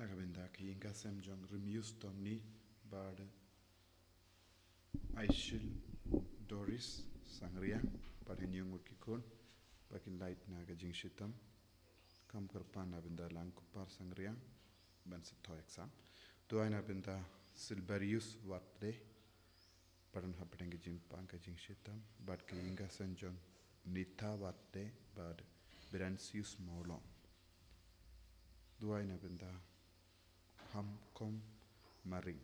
Nakabenda ki inga sem jong remus tong ni bad Aishil Doris Sangria pada nyung ukikun bakin light naga jing shitam kam kerpan abenda lang kupar Sangria ban seto exam tuai abenda Silberius Watle padan hapeng jing pang ka jing shitam bad ki inga sem jong Nita Watle bad Beransius Maulong tuai abenda ham kom maring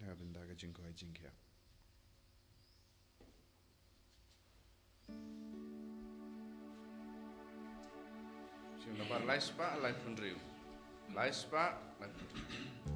naga benda ka jing ko jing kia Sing lebar laispa lai fundriu. Laispa lai fundriu.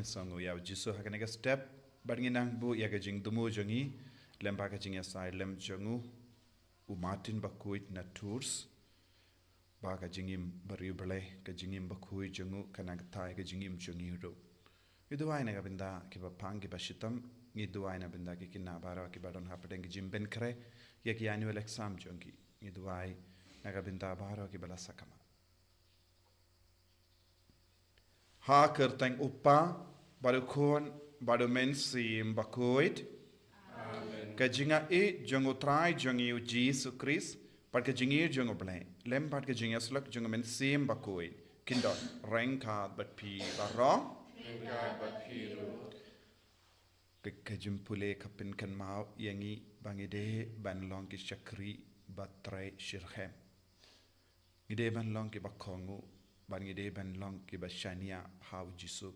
Songo ya jisu hakane step badnginang bu ya gajing dumu jongi lemba gajing ya sai lem jongu u Martin bakuit na tours ba gajingim bariuble gajingim bakui jongu kanang tai gajingim jongi ro iduai na gabinda ki ba pangi bashitam iduai na binda ki kinna bara ki badon hapdeng jim ben kre ya ki annual exam jongi iduai na gabinda bara ki bala sakama ha kerteng upa baru kon baru mensim bakuit kajinga e jongo trai jongi u Jesus Christ par kajingi jongo blai lem par kajinga slak jongo mensim bakuit kindot rengka bat pi barong kajim pule kapin kan mau yangi bangide ban long ki chakri batrai shirhem ide ban long ki bakongu ban ide ban long ki bashania haw jisu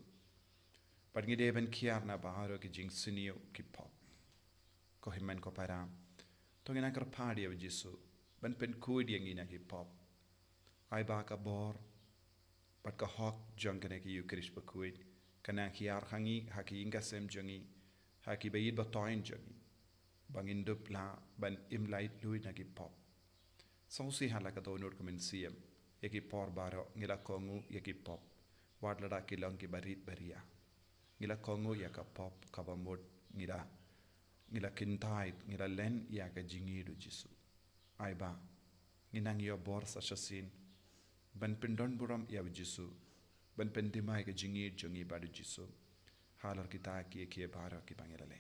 ban ide ban kiar na baharo ki jing sinio ki pop ko himen ko param to ngina kar padi of jisu ban pen kuid yang ina ki pop ai ba ka bor pat ka hok jong kana ki ukrish ba kuid kana kiar hangi haki inga sem jongi haki bayid ba toin jongi bangin dup la ban imlait lui na ki pop so si hala ka donor komen siem yaki por baro ngila kongu yaki pop wadlada kilong ki barit baria ngila kongu yaka pop kabamod ngila kintai ngila len yaka jingidu jisu aiba nginang yo bor sa shasin ban pendon buram ya jisu ban pendimai ka jingid jongi badu jisu halar kita ki baro ki bangilale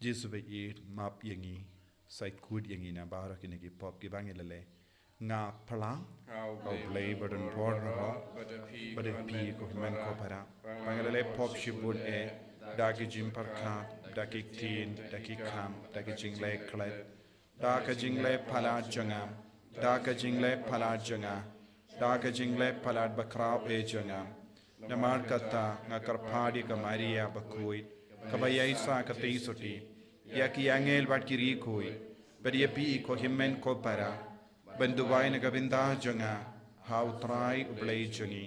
Jesu be map yangi sai kud yangi na bara kini ki pop ki bangilale nga plang au play button por ho but if pi ko men ko para bangilale pop shibun e dagi jim par kha dagi tin dagi kham dagi jingle klet dagi jingle phala janga dagi jingle phala janga dagi jingle phala bakrao e janga namar kata nga karphadi ka maria bakui kabaya isa kati soti ya ki angel bat ki ri koi per ye pi ko himmen ko para banduwai na gabinda janga how try ublei jangi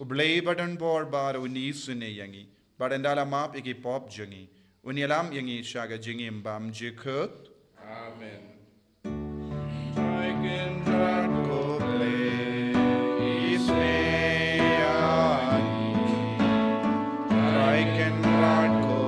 ublei badan bor bar uni sune yangi badandala map iki pop jangi unialam yangi shaga jingi mbam jikut Amen. I can drag ko play isme I can drag ko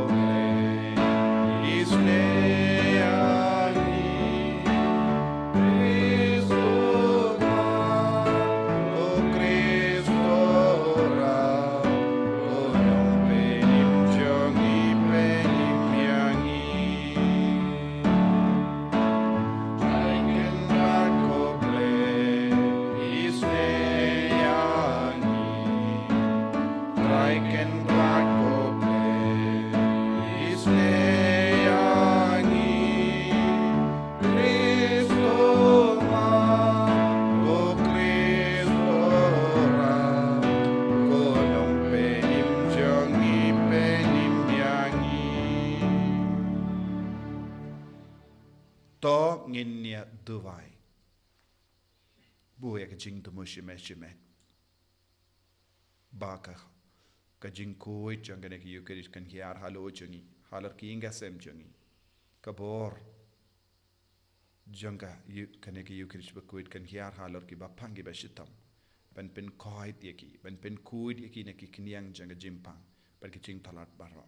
I can rock, go play. nginia duwai. Buaya kajing tu mushimet. Baka kajing koi jangane ki yukeris kan hiar halo jangi. Halar ki inga sem jangi. Kabor jangga kane ki yukeris bakuit kan hiar halar ki bapangi bashitam. Ban pen koi yaki. Ban pen kuit yaki neki kiniang jangga jimpang. Ban kajing talat barra.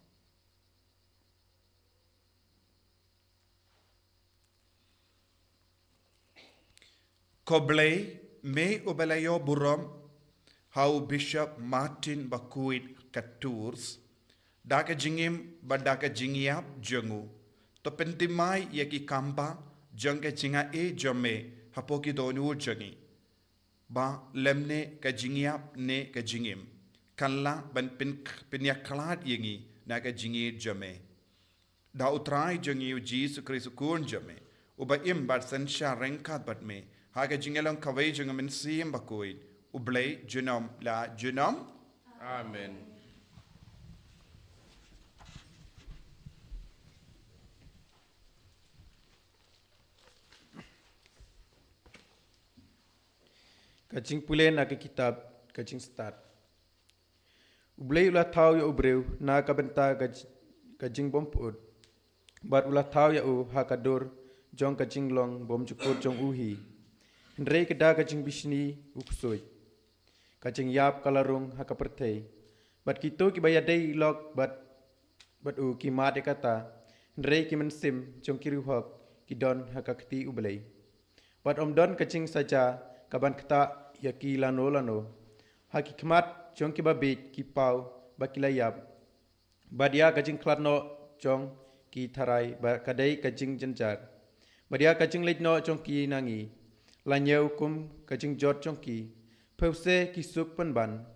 Koblei me ubalayo buram how Bishop Martin Bakuit Katours daka jingim badaka jingiap jangu to pentimai yaki kampa jangka jinga e jome hapoki donu jangi ba lemne ka jingiap ne ka jingim kalla ban penyaklaat yangi naga jingi jame da utrai jangi Jesus Christ kun jame uba im bar sensha rengkat bat me haga jingelong kawai jangam min siem bakuit ublay junom la junom. Amen. Kajing pule na ke kitab kajing start. Ublay ulah tahu ya ubreu na kabenta kajing bomput. Bat ulah tahu ya u hakadur jong kajing long bom cukur jong uhi. Hendrei keda kajing bisni uksoi. Kajing yap kalarung hakapertei. Bat kito ki bayadei log bat u ki mate kata. Hendrei ki mensim jong kiruhok ki don hakakti ublay. Bat om don kajing saja kaban kata ya ki lano. Haki kemat jong ki babit ki pau bakilayap. Badia kajing klatno jong ki tarai kadai kajing jenjar. Badia kajing litno jong ki nangi. Lanyau kum kajing jot jong ki. Pause ki suk penban.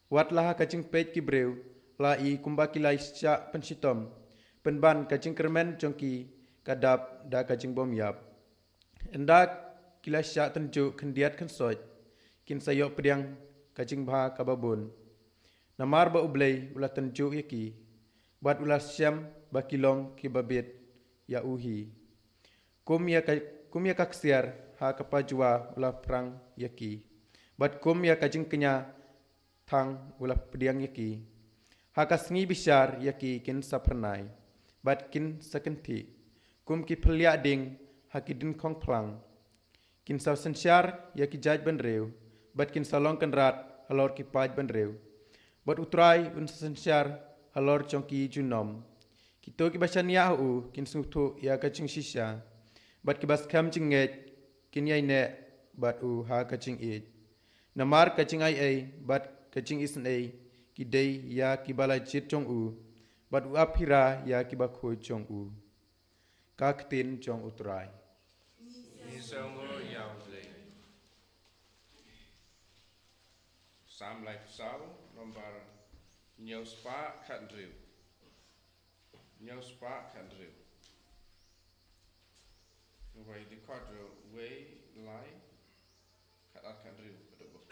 Wat lah kajing pet ki breu. La i kumba ki lai syak pensitom. Penban kajing kermen jong ki kadap da kajing bom yap. Endak kila syak tenjuk kendiat kensoj. Kin sayok pediang kajing bah kababun. Namar ba ublay ulah tenjuk yaki. Bat ulah syam bakilong ki babit ya uhi. Kum ya kaksiar ha kapajwa ulah perang yaki. Bat kum ya kajing kenya tang ulah pediang yaki. Ha kasngi bisyar yaki kin sapernai. Bat kin sakenti. Kum ki pelia ding ha ki din kong plang. Kin saw sensyar ya ki jaj benreu. Bat kin salong kenrat halor ki paj benreu. Bat utrai un sensyar halor chong ki junom. Kito ki basan ya u kin sutu ya kacing shisha. Bat ki bas kam jinget kin yai ne bat u ha kacing it. Namar kacing ai bat kacing isen ai ki dei ya ki balai chit chong u. Bat u aphira ya ki bakho chong u. Kaktin chong utrai. Sam life sao nomor nyau spa kandriu. Nyau spa kandriu. Way the quadro way line kat kandriu pada bos.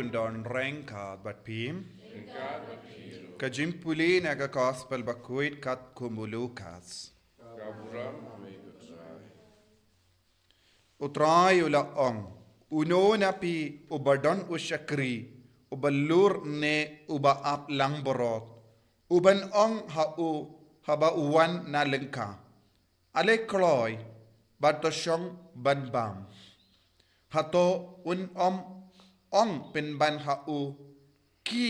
undon rengkat bat pim. Engkat berkiru. Kajimpuli naga gospel bakuit kat kumulukas. Kaburam amai utrai. Utrai ula ong. Uno napi ubadon usyakri. Ubalur ne uba ap lang borot. Uban ong haba uwan na lengka. Ale kloy batosyong ban bam. Hato ong pen ban ki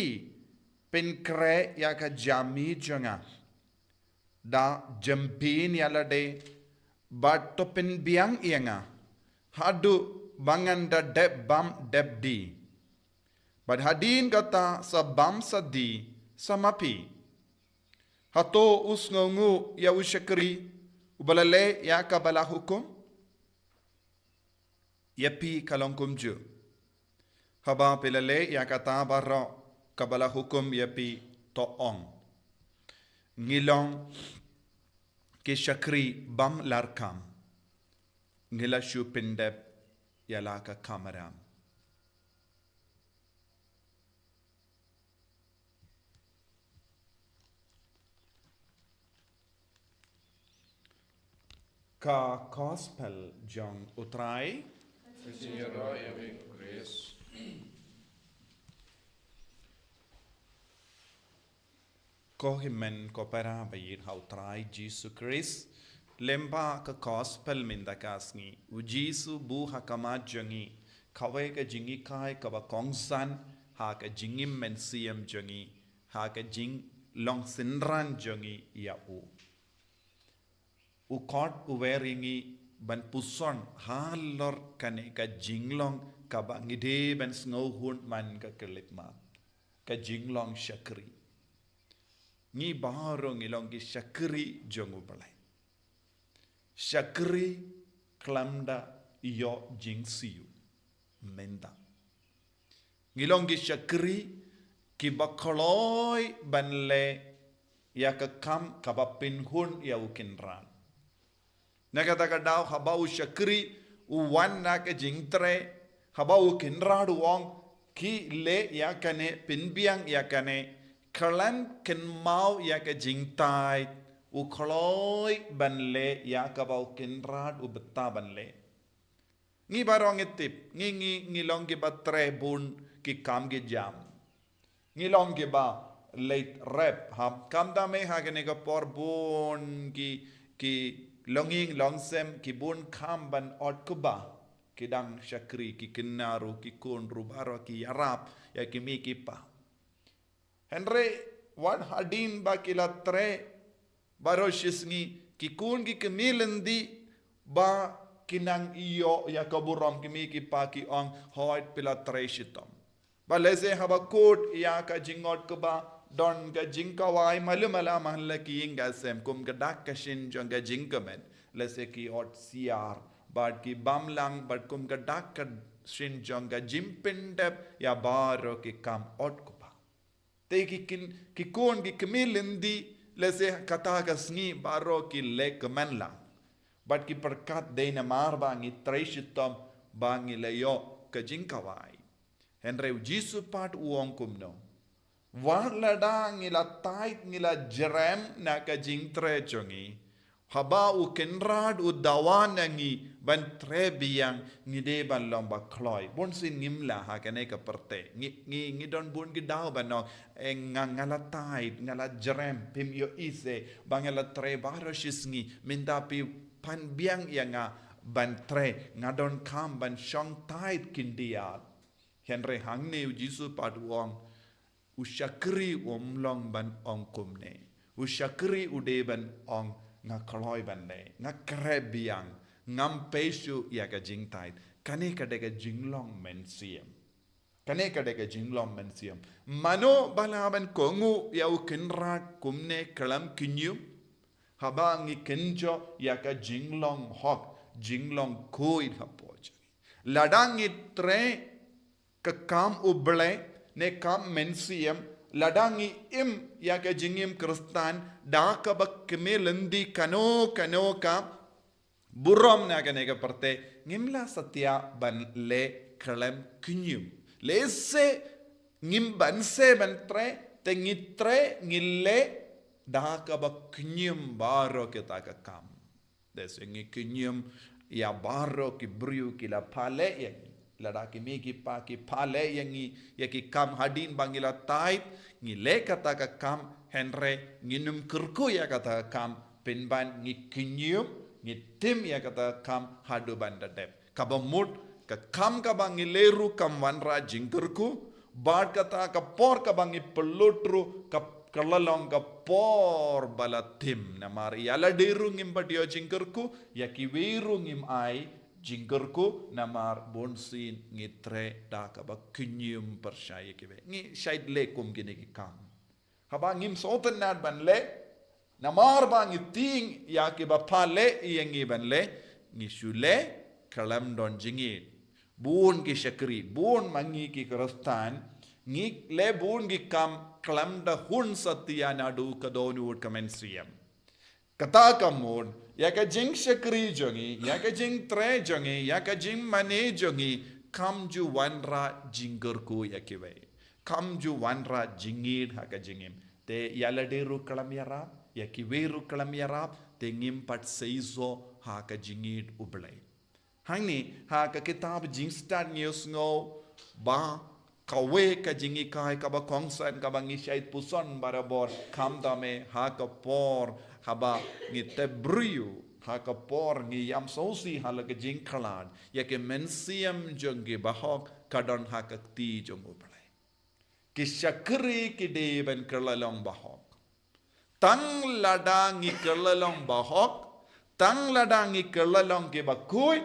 pen kre ya ka jami jonga. Da jampin yala de bato pen biang ianga. Hadu bangan da deb bam debdi. Bad hadin kata sa bam sadi samapi. Hato usngongu ya usyakri ubalale ya kabala hukum. Yapi kalong kumju. Haba pilale ya kata barra kabala hukum yapi toong. Ngilong kishakri bam larkam. Ngila shu pindep yalaka kamaram. Ka gospel jong utrai. Senior amai grace. Ko himen ko para bayir hautrai Jesus Christ. Lemba ka gospel mindakasngi. U Jesus bu hakama jongi. Kawe ka jingi kai ka ba kongsan. Ha ka jingi mensiam jongi. Ha ka jing long sinran jongi ya u. U kot u weringi ban puson halor kane ka jinglong ka ba ngide ban sngohun man ka kelitma. Ka jinglong syakri. Ngi barong ilong ki syakri jongu balai. Syakri klamda iyo jingsiu menda. Ngilong ki syakri ki bakoloi banle ya ka kam kabapin hun ya ukinran. Nakata daw habau syakri uwan na ka jingtre habau kinran uong ki le ya kane pinbiang ya kane kalan ken mau ya ka jingtai u kloi banle ya ka bau kinran u betta banle. Ngi barong itip ngi long ki batre bun ki kam ki jam. Ngi long ki ba late rep ham kam da me ha kane ka por bun ki longing longsem ki bun kam ban ot kuba ki dang syakri ki kinaru ki kun rubaro ki yarap ya ki mi ki pa. Henry wan hadin ba kilatre baroshisngi ki kun ki kemilendi ba kinang iyo ya kaburam ki mi ki pa ki ong hoit pilatre shitom. Ba lese haba kot ya ka jingot kuba don ga jinkawai malumala mahalla ki inga sem kum ga dak kashin jong ga jinkamen lese ki ot siar bad ki bamlang bad kum ga dak ka shin jong ga jimpindep ya baro ki kam ot kuba te ki kon ki kemilindi lese kata ka sngi baro ki lek manla bad ki perkat de na mar bangi treshitom bangi leyo ka jinkawai henre jisu pat uong kumno wan ladang ngila tait ngila jerem na ka jingtre jongi haba u kenrad u dawan ngi ban trebiang ngide ban lomba kloi bon sin ngimla ha kane ka perte ngi don bun gi daw ban ngala tait ngala jerem pim yo ise bangala tre baroshisngi minda pi pan biang yanga ban tre ngadon kam ban shong tait kindiat henre hangne jisu paduong usyakri umlong ban ong kumne usyakri udeban ong nga kloi ban ne nga krebiang ngam pesu ya ka jingtai kane ka de ka jinglong mensiam kane ka de ka jinglong mensiam mano balaban kongu ya ukinrat kumne kalam kinyum habangi kenjo ya ka jinglong hok jinglong koi hapoj ladangi tre ka kam uble ne kam mensiam ladangi im ya ka jingim kristan da ka bak kemelendi kano ka burom na ka ne ka parte ngimla satya ban le kalam kinyum lese ngim banse bantre te ngitre ngille dah ka ba knyum baro kita ka kam des ngi knyum ya baro ki briu ki la pale ya lada ki mi ki pa ki pale yangi ya ki kam hadin bangila tait ngile kata ka kam henre nginum kurku ya kata kam pinban ngi knyum ngi tim ya kata kam hadu banda dep kabamut ka kam ka bangileru kam wanra jingkurku bad kata ka por ka bangi pelutru ka kalalong ka por balatim na mari yala deru ngim badio jingkurku ya ki weru ngim ai jingkurku namar bonsin ngitre da ka ba kunyum persyai ki ngi shaid lekum gini ki kam haba ngim soten nad ban le namar ba ngi ting ya ki ba pale yangi ban le ngi shule kalam don jingit bun ki syakri bun mangi ki kerastan ngi le bun ki kam kalam da hun satya nadu kadonu kamensiam kata kamun ya ka jing syakri jongi ya ka jing tre jongi ya ka jing mane jongi kam ju wanra jinggerku ya kiwe kam ju wanra jingid ha ka jingim te yala deru kalam yarab ya kiweru kalam yarab te ngim pat seizo ha ka jingid ublai hangni ha ka kitab jing start news ngo ba kawe ka jingi kai ka ba kongsan ka ba ngi shait puson barabor kam dame ha ka por ha ba ngi tebriu ha ka por ngi yam sosi ha la ka jing khalan ya ke mensiam jongi bahok kadon ha ka ti jong ublai ki shakri ki de ben kerlalong bahok tang ladangi kerlalong bahok tang ladangi kerlalong ke bakui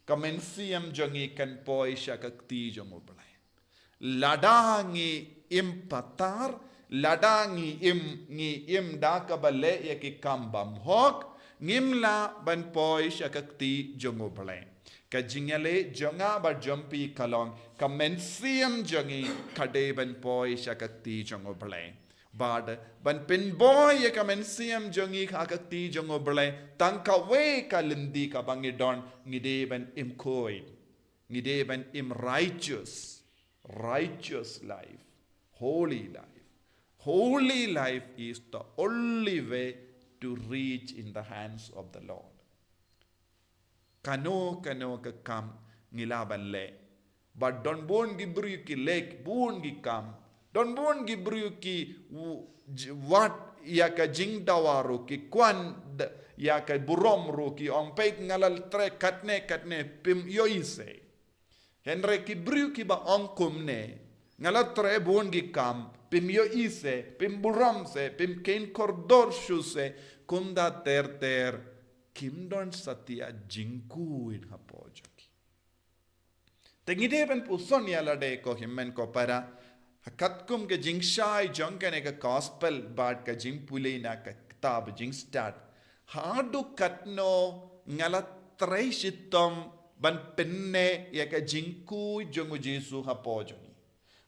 kamensiam jongi kan poi shakakti jong ublai ladangi impatar ladangi im dakabale yaki kambam hok ngimla ban poi shakakti jong ublai ka jingale jonga ba jompi kalong kamensiam jongi kade ban poi shakakti jong ublai bad ban pin boy ya kamensiam jongi khakakti jong ublai tangka we kalindi ka bangidon ngide ban im koi ngide ban im righteous life holy life is the only way to reach in the hands of the Lord kano ka kam ngilaban le but don bon gibru ki lek bon gi kam don bon gibru ki what ya ka jing dawaru ki kwan ya ka burom ru ki on pek ngalal tre katne pim yoise henre ki bru ki ba on kumne ngala tre bon gi kam pim yoise pim burom se pim ken kordor shuse kunda ter kim don satya jingku in hapojoki tengide ben puson yala de ko himmen ko para hakatkum ke jingshai jonkane ka gospel bad ka jingpule na ka kitab jing start hadu katno ngala tre shitom ban penne ya ka jingku jongu jesu hapojoni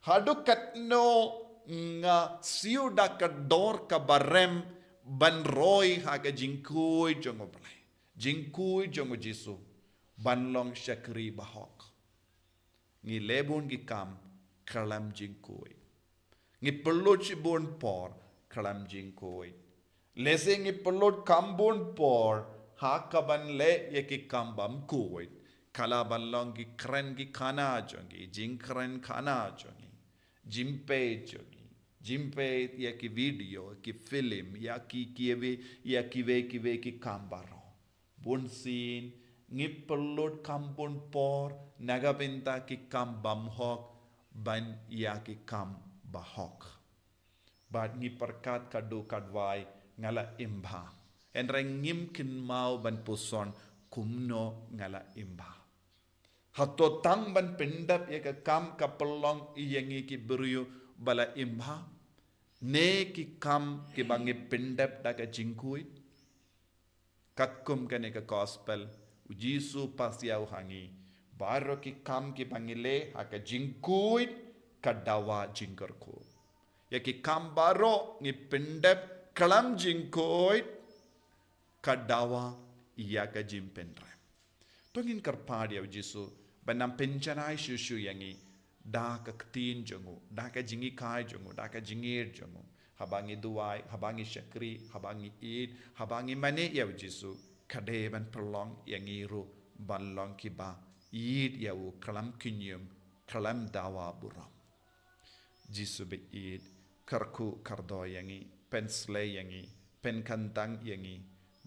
hadu katno nga siuda ka dor ka barem ban roy ha ka jingku jongu blai jingku jongu jesu ban long shakri bahok ngi lebon gi kam kalam jingkoi ngi pelot bon por kalam jingkoi lese ngi pelot kambon por ha kaban le ye ki kambam koi kala ban long gi kren gi khana jongi jingkren khana jongi jimpe ya ki video ki film ya ki kive ki kambaro bon sin ngi pelot kambon por nagabinta ki kambam hok ban ya ki kam bahok bad ngi perkat kadu kadwai ngala imba enreng ngim kin mau ban puson kumno ngala imba hatto tang ban pendap ya ka kam kapelong iyangi ki beriu bala imba ne ki kam ki bangi pendap da ka jingkui katkum kane ka gospel ujisu pasiau hangi baro ki kam ki bangile haka jingkui kadawa jingkerku ya ki kam baro ngi pendep kalam jingkui kadawa iya ka jimpendre tongin karpadia ujisu banam penjanai shushu yangi da ka ktin jongu da ka jingi kai jongu da ka jingir jongu habangi duai habangi syakri habangi id habangi mane ya jisu kade ban perlong yang iru ban long kiba id ya u kalam kinyum kalam dawa buram jisu be id karku kardo yangi pensle yangi pen kantang yangi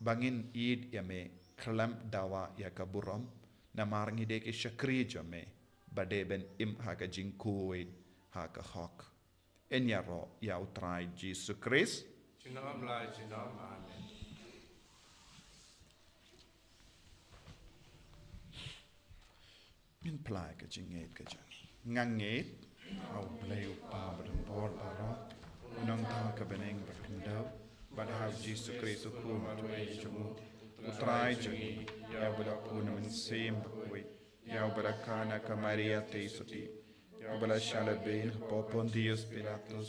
bangin id yame kalam dawa ya kaburam namarngi de ke syakri jame bade ben im ha ka jingkuid ha ka hok enya ro ya utrai jisu Christ Chinom lai chinom amen. min plai ka jinget ka jangi nganget au bleu pa bran bor para unang ta ka beneng berkendau bad ha jisu Christ ku ma tu e chumu utrai jangi ya bada puna min sem bakoi ya bada kana ka Maria te soti ya bada shala ben popon Dios Pilatus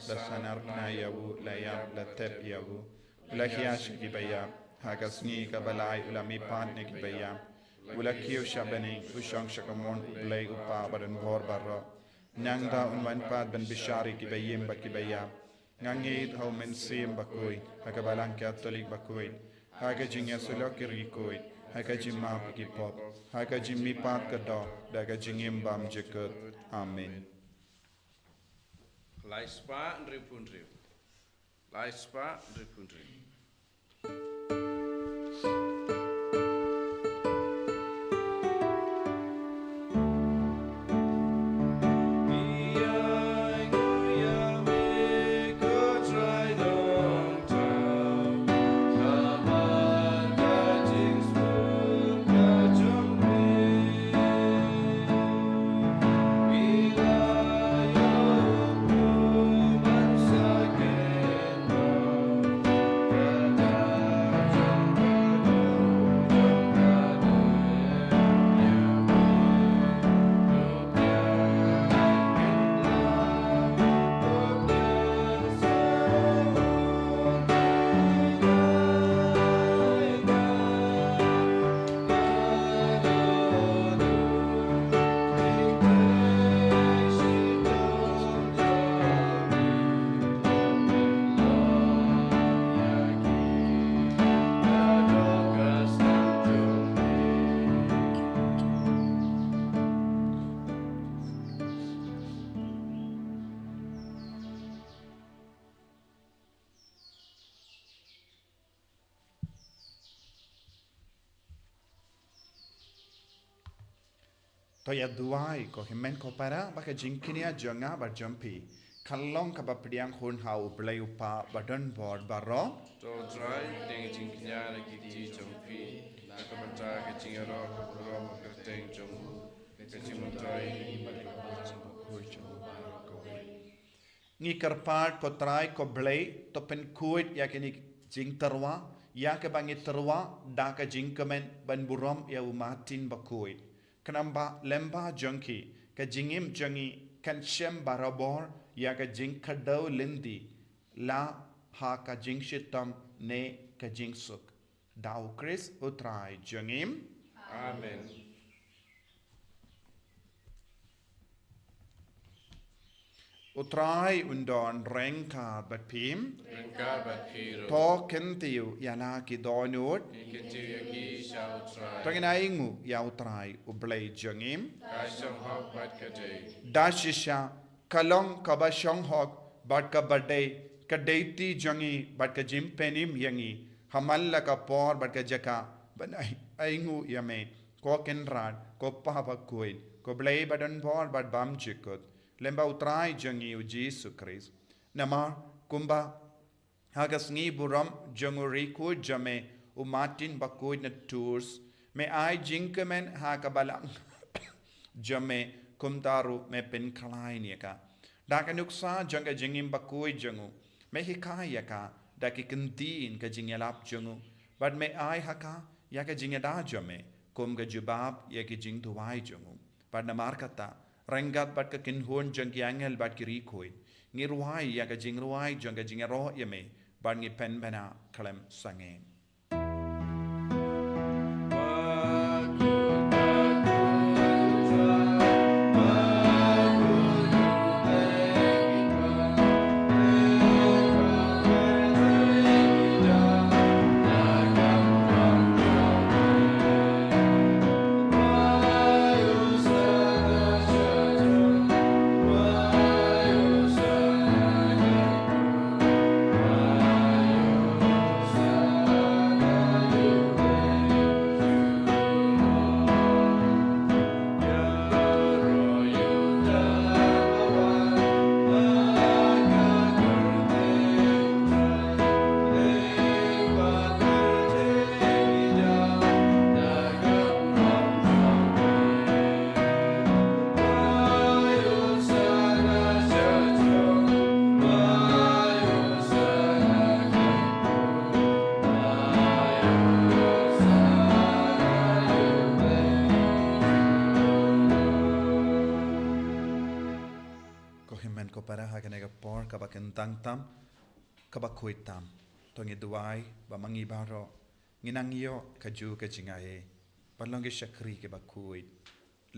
la sanar na yawu la yam la tep yawu la hiash ki baya hagasni ka balai ulami pan ne ki baya ula kiyo shabani ushang shakamon ublay upa badan bhor barra nangda unwan pad ban bishari ki bayim ba ki baya ngangit hau men sim bakoi haka balang katolik bakoi haka jingya sulok rikoi haka jimma ki pop haka jimmi pat ka do daga jingim bam jekut amen Lai spa nripun riu. Lai spa nripun riu. to ya duai ko himen ko para baka jingkinia jonga bar jumpi kallong ka bapriang hun hau blai upa badan board baro To dry ding jing knyara ki ti jong pi. Na ka banta ka jing ro ko ro mo ka teng jong. Ka jing mo trai ngi karpat ko trai ko blai to pen kuit ya kini jing terwa ya ke bangi terwa da ka jing kemen ban burom ya umatin bakuit kanamba lemba junki ka jingim jangi kan shem barabor ya ka jing kadau lindi la ha ka jing shitam ne ka jing suk dau Chris utrai jangim Amen. utrai undon rengka bat pim Ringkar bat hero. to kentiu yana ki donut Ikinti yaki shall try. tangina ingu ya utrai ublai jangim Ka shong hok bat ka day. dashisha kalong kaba shong hok bat ka badai ka deiti jangi bat ka jim penim yangi hamalla ka por bat ka jaka banai aingu yame ko kenrad ko papa koin ko blai badan por bat bam chikut lemba utrai jangi u Jesus Christ nama kumba hagas ngi buram janguri ko jame u Martin bakoid na tours me ai jinkamen ha ka balang jame kumtaru me pen khalai ni ka daka nuksa janga jingim bakoi jangu me hikaya ka daki kentin ka jingelap jangu bad me ai haka ya ka jingeda jame kum ga jubab ya ki jing tuwai jangu bad na markata rengat bad ka kinhon jang ki angel bad ki rikoi ngirwai ya ka jingruai janga jingero yame bad ngi pen bena kalem sange Bye. bor ka ba kentang tam ka ba koi tam tongi duai ba mangi baro nginang yo ka ju ka jingae balong ge shakri ke ba koi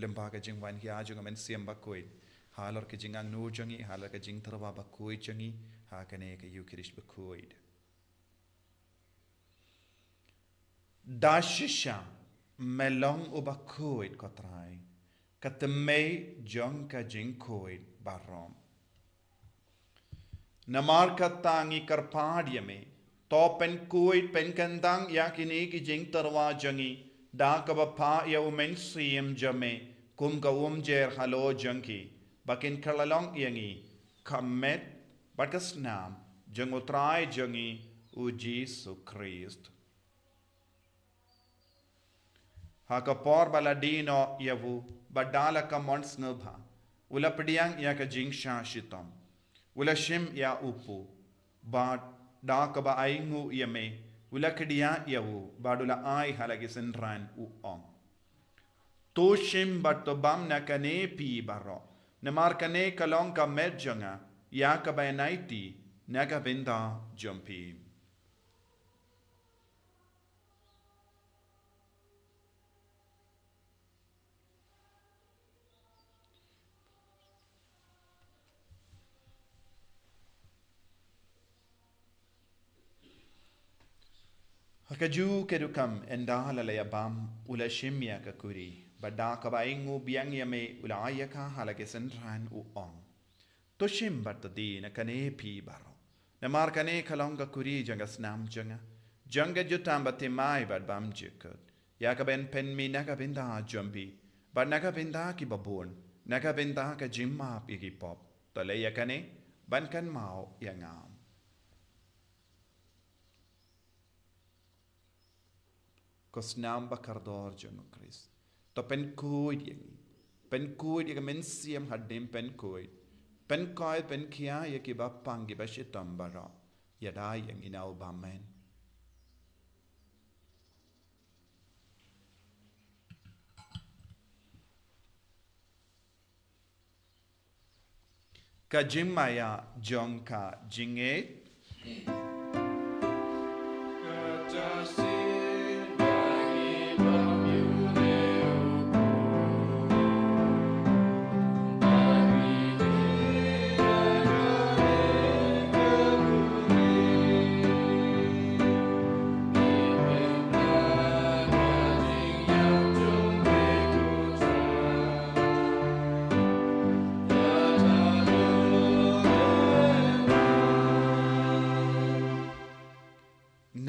lemba ka jingwan hi aju ngamen siam ba koi halor ke jingang nu jangi halor ke jing terwa ba koi jangi ha kane ke yu kirish ba koi dashisha melong u ba koi kotrai katemei jong ka jing koi barom namar katangi karpadia me to pen koi pen kandang yakini ki jing terwa jangi da ka ba pa ya umen siem jame kum ka jer halo jangi bakin kalalong yangi kamet bakas nam jang utrai jangi u Jesu Christ haka por baladino yavu badala ka mons ngba ula pediang ya ka jing sha shitam ula shim ya upu bad da ka ba aingu yame ula kedia yavu badula ai halagi senran u om to shim bat to bam na kane pi baro na mar kane kalong ka medjanga ya ka ba naiti na ka benda jumpi Hakaju kedukam endala layabam ula shimya kakuri bada kabaingu biang yame ula ayaka halake sentran u ong to shim batadi na kane pi baro na mar kane kalonga kuri janga snam janga jutam batimai bad bam jikut yakaben pen mi naga binda jumbi bad naga binda ki babon naga binda ka jimma pigi pop to le yakane ban kan mau yangam kosnam bakardor jono Chris to pen kuid yang men siam hadim pen kuid pen koi pen kia ya ki bapang gi bashitam bara yada yang inau bamen ka jimmaya jonka jinge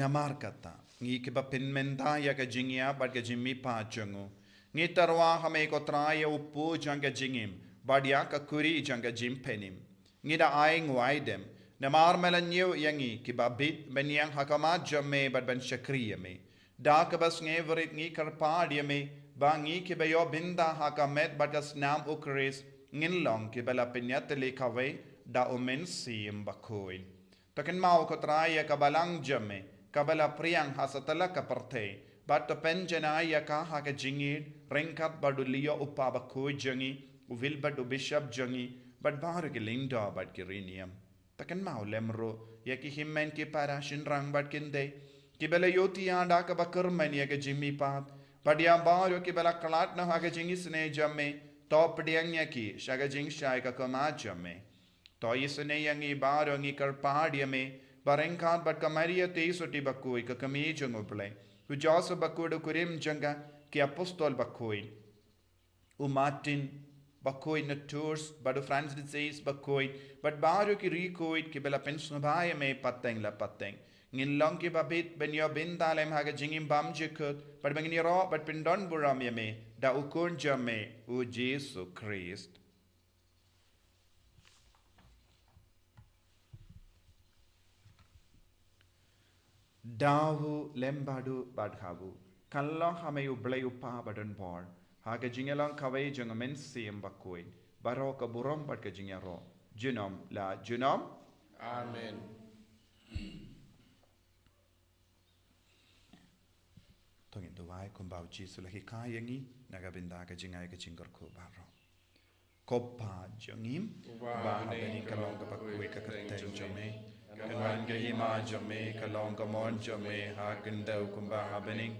namar kata ngi ke ba pinmenta ya ka jingya bad ka jimmi pa chungu ngi tarwa hame ko traya upu janga jingim bad ya ka kuri janga jim penim ngi da aing waidem namar melanyo yangi ki ba bit benyang hakama jamme bad ben shakriya me da ka bas ngi verit ngi karpadia me ba ngi ki ba yo binda hakamet bad ka snam ukris ngin long ki bala pinyatli kawe da omen sim bakoi taken mau ko traya ka balang jamme kabala priang hasatala ka parte but penjana ya ka ha ka jingid renkat badulio upaba ko jangi uvil badu bishop jangi but baru ki linda but ki rinium taken mau lemro ya ki himmen ki para shinrang but kinde ki bela yoti anda ka bakar man ya ka jimmi pat padia baru ki bela kalat na ha ka jingi sne jamme top diang ya ki shaga jing shai ka kama jamme to isne yangi baru ngi kar padia me Barengkat bat kamaria teisoti bakui ka kami junguble. Ujasa bakudu kurim janga ki apostol bakui. Martin bakui na tours badu Francis says bakui but baru ki recoid ki bela pensnobaya me pateng la pateng. Ngin long ki babit ben yo bindalem haga jingim bam jikut but bangini ro but pindon buram yame da ukun jame u Jesu Christ. Dahu lembadu badhabu kallo hame ublay upa badan bor haga jingelong kawai jangamen sim bakoi baro ka burom bad ka jingero junom la junom Amen. Tongin duwai kumbau Jesu lagi kayangi naga binda ka jingai ka jingor ko baro Kopa jangim ba bening kalong ka pakui ka kateng jame kanwan ka hima jame kalong ka mon jame ha kendau kumba ha bening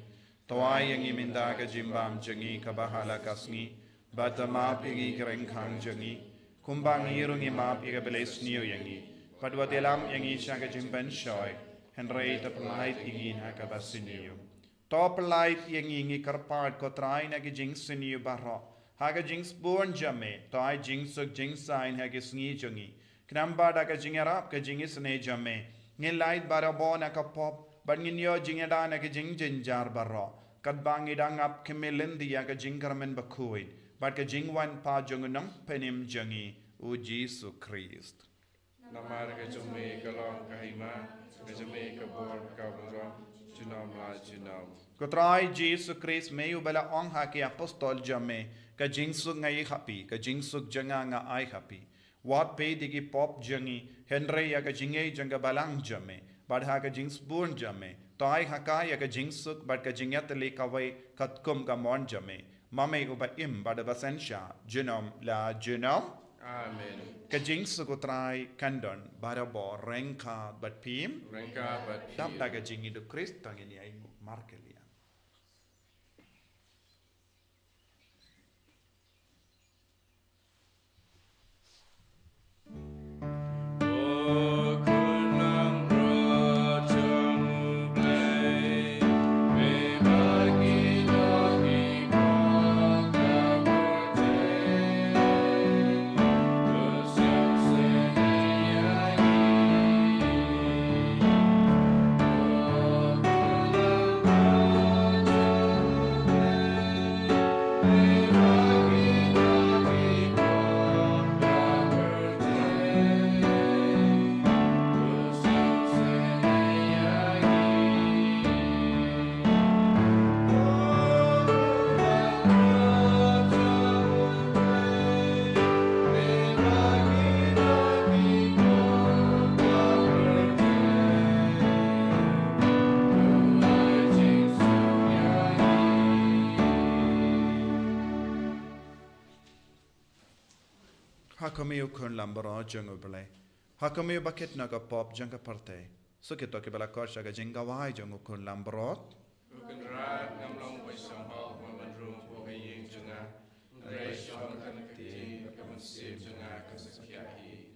toai yang iminda ka jimbam jangi ka bahala kasngi batama pigi kereng khang jangi kumbang irung imap iga beles niu yangi padwa delam yangi shanga jimban shoy henrei ta plait ingin ha ka basiniu top light yangi ngi karpat ko trai na ki jing siniu barro Haga jings born jame, toy jings suk jings sign haga sngi jungi. Knamba da ka jingarap ka jingis ne jame. Ngin light barabo na ka pop, but ngin yo jingada na ka jing jinjar barro. Kat bangi dang up kimilindi ya ka jingkarmen bakuid, but ka jingwan pa jungunang penim jungi, u Jesu Christ. Namar ka jume kalong kahima, ka jume ka bor ka buram, junam la junam. Kotrai Jesu Christ meyu bala ong haki apostol jame. Ka jingsuk ngai happy, ka jingsuk janga nga ai happy. Wat pe digi pop jangi, Henry ya ka jingay janga balang jame, bad ha ka jings burn jame. Tai haka ya ka jingsuk bad ka jingyat le kawai katkum ka mon jame. Mame uba im bad basensha, jinom la jinom. Amen. Ka jingsuk utrai kandon, barabo renka bad pim. Renka bat Dap da ka jingi do Christ tangini ay markelia. Hakameu kun lambara jungu bele. Hakameu baket naga pop janga parte. Sukito ke bela korsha ga jingawai jungu kun lambarot. Ukan rat ngamlong bai samhal mamandrum po haying junga. Rai shong kan kati kaman sip junga kasakyahi.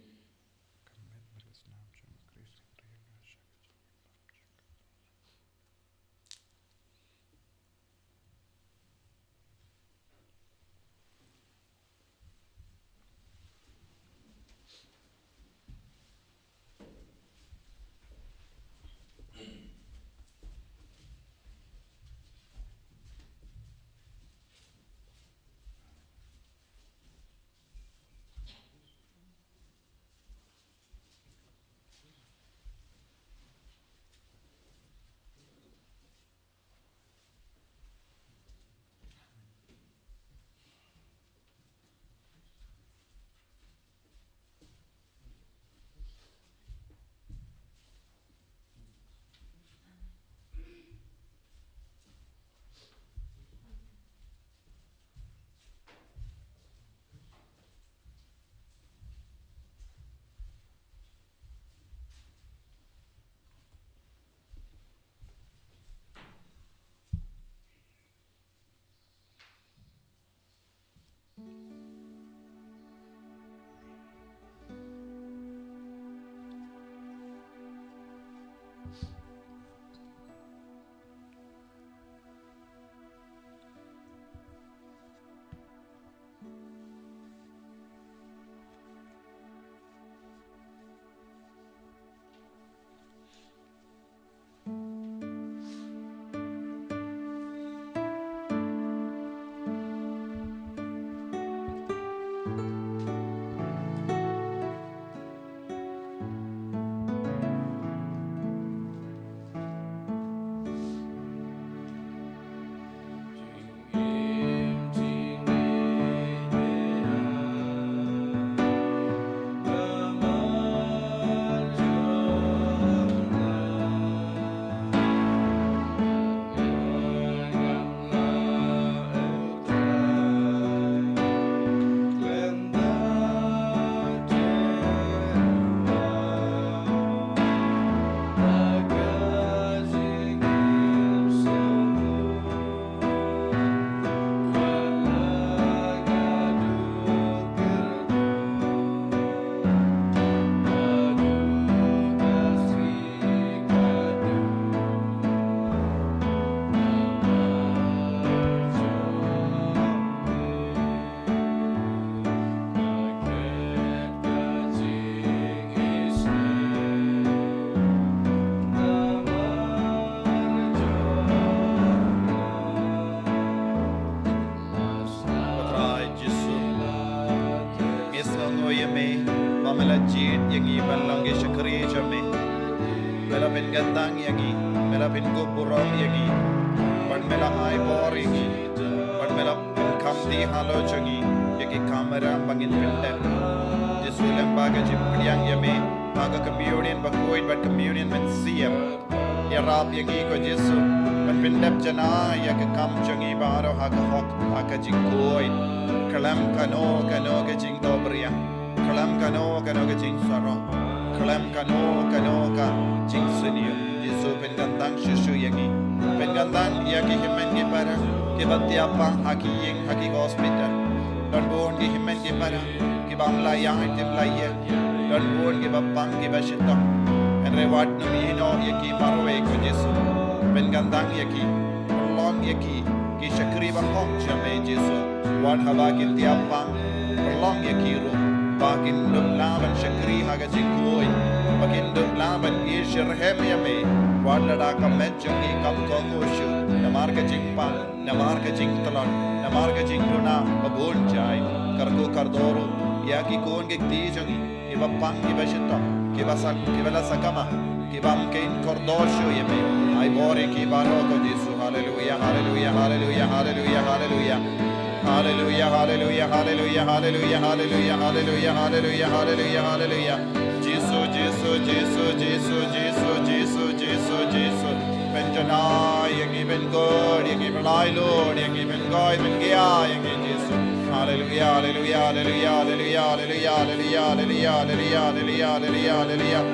gandang yangi mela pin go buram yangi ban mela ai bor yangi ban mela pin kamdi halo jangi yaki kamera bangin pinde Jesu lembaga jimpriang yame baga communion bakoin bat communion men siam ya rap yangi ko Jesu ban pindep jana yak kam jangi baro hak hak jingkoi kalam kano ke jing dobria kalam kano ke jing saro kalam kano ka jing senior Jesu pengandang shushu yangi pengandang yaki himen ki para ki batiapang haki hospital don bon ki himen ki para ki bangla yang tim laye don bon ki bapang ki bashita en reward no ino yaki marwe ko Jesu pengandang yaki long yaki ki shakri ba hok jame Jesu wan hawa ki tiapang long yaki ru bakin dublaban shakri haga jingkoi bakin dublaban ishirhem yame wadada kamet jangi kam kongoshu namarga jingpang namarga jingtalon namarga jingruna babon jai kargo kardoro yaki kon ge ti jangi ibapang ibashita kibala sakama kibam kein kordoshu yame ai bore ki baroko Jesu hallelujah hallelujah hallelujah hallelujah hallelujah Hallelujah, hallelujah, hallelujah, hallelujah, hallelujah, hallelujah, hallelujah, hallelujah, hallelujah. Jesus, Jesus, Jesus, Jesus, Jesus, Jesus, Jesus, Jesus. Benjana, you give him God, you give him life, Lord, you give him God, you give him Jesus. Hallelujah, hallelujah, hallelujah, hallelujah, hallelujah, hallelujah, hallelujah, hallelujah, hallelujah, hallelujah.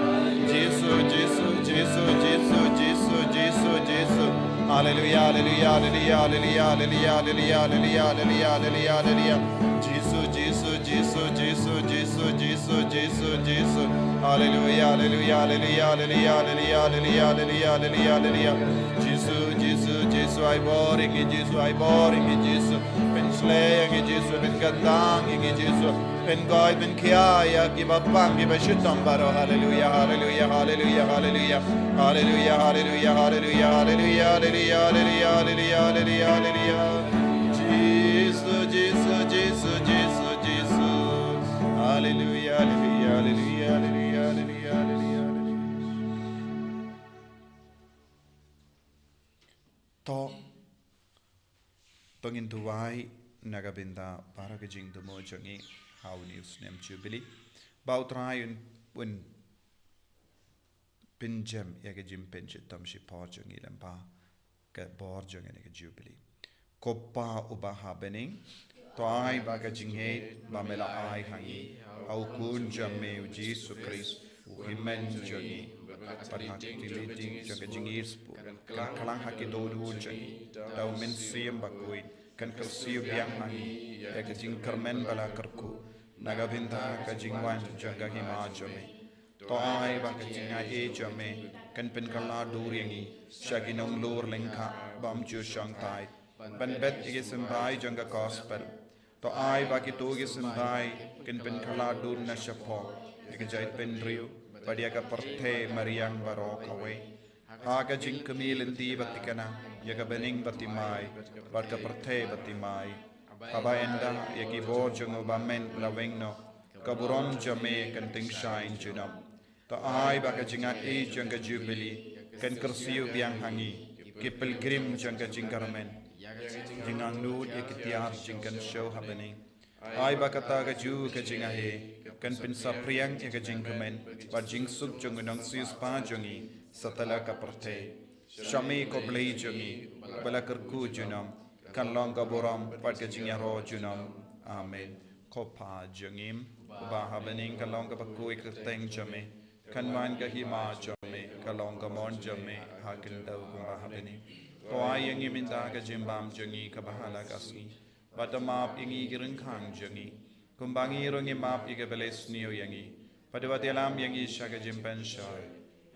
Jesus, Jesus, Jesus, Jesus, Jesus, Jesus, Jesus. Hallelujah, hallelujah, hallelujah, hallelujah, hallelujah, hallelujah, hallelujah, hallelujah, hallelujah. Jesus, Jesus, Jesus, Jesus, Jesus, Jesus, Jesus, Jesus. Hallelujah, hallelujah, hallelujah, hallelujah, hallelujah, hallelujah, hallelujah, hallelujah. Jesus, Jesus, Jesus, I boring in Jesus, I boring in Jesus. Ben slaying in Jesus, ben gandang in Jesus. Ben God, ben kiaya, give up bang, give a shit on baro. Hallelujah, hallelujah, hallelujah, hallelujah. Hallelujah, hallelujah, hallelujah, hallelujah, hallelujah, hallelujah, hallelujah, hallelujah, hallelujah. Jesus, Jesus, Jesus, Jesus, Jesus. Hallelujah, hallelujah, hallelujah, hallelujah, hallelujah, hallelujah. To pangin tuwai nagabinda para kajing demo jangi how news nem jubilee about try un pinjam yaga jim pinjit tam shi porjung ilampa ka borjung ne jubilee koppa uba happening to ai ba ka jinghe ba mela ai hangi au kun jamme Jesus Christ himen jangi parhak diliting jaga jingir kan kalang hakido du jangi tau men siem bakoi kan kersiu biang hangi yaga jing kermen bala kerku nagabinda ka jingwan jaga hima jame to ai ba ka jinga e jame kan pen kala duriangi shaginong lor lengka bam chu shangtai ban bet ige sembai janga gospel to ai ba ki to ige sembai kan pen kala dur na shapo ige jait pen riu padia ka parthe mariang baro kawe ha ka jing kamil endi batikana yaga bening batimai bar ka parthe batimai abaenda yaki borjong ba men lawengno kaburon jame kan ting shine junam to ai ba ka jinga e janga jubilee kan kersiu biang hangi ki pilgrim janga jingkarmen jingang nut yakitiar jingkan show happening ai ba kata ka ju ka jinga he kan pin sapriang ka jingkamen ba jing sub jongunang sis pa jongi satala ka parthe shami ko blei jongi bala kerku junam kan long ka boram pat ka jingya ro junam amen ko pa jongim ba happening kan long ka pakui ka teng jame kan man ka hima jame ka long ka mon jame hakin dau ko ba happening ko ai yangi minda ka jimbam jongi ka bahala kasni batamap ingi gireng khang jongi kumbangi rongi map ige beles niyo yangi padawati alam yangi shaga jimpen shoy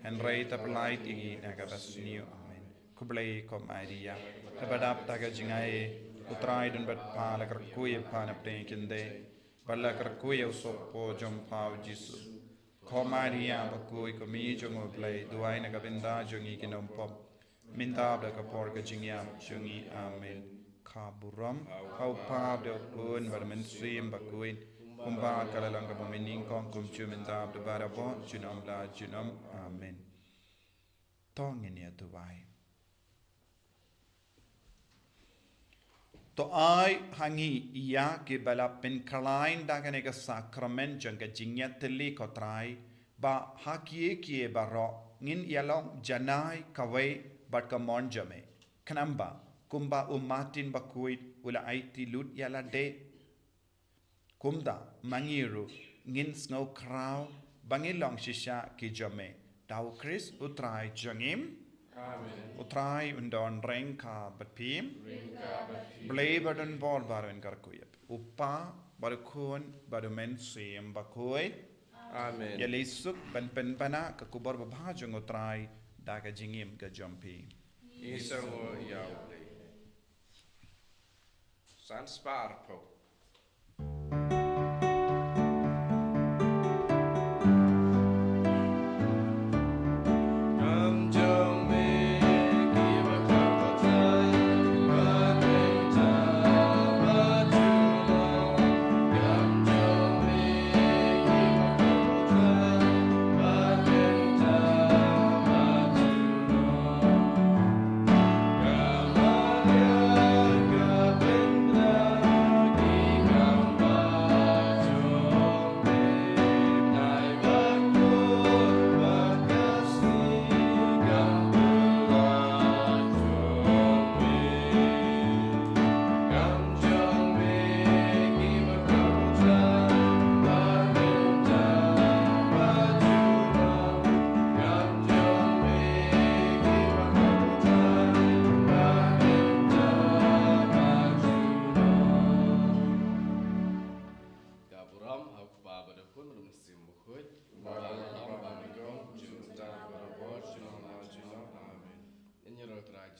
henry taplight ingi naga bas niyo amen kublai kom idea tabadap taga jingai utrai dun bat pala kerkuye pana pekinde balla kerkuye usopo jom pau jisu komaria bakui komi jongo play duai naga binda jongi kinom pop minta da kapor ka jingyam jongi amen kaburam hau pa de pun barmen sim bakuin kumba kalalang ka pamining kong kumchu minta da barabo junam la junam amen tong ini tu vai to ai hangi ia ke bala pen kalain dagan ega sakrament jangka jingnya teli kotrai ba hakie kie baro ngin yalong janai kawai bat ka monjame kanamba kumba umatin bakuit ula aiti lut yala de kumda mangiru ngin snow crow bangilong shisha ki jame tau Chris utrai jangim Amen. utrai undon rengka batpim blay badan bol baru karkuyap upa baru kun baru men sim bakui Amen. ya lesuk ban pen pana ka kubar babhajung utrai daga jingim ka jompi Isango yaule. San sparpo.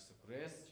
Jesus Christ,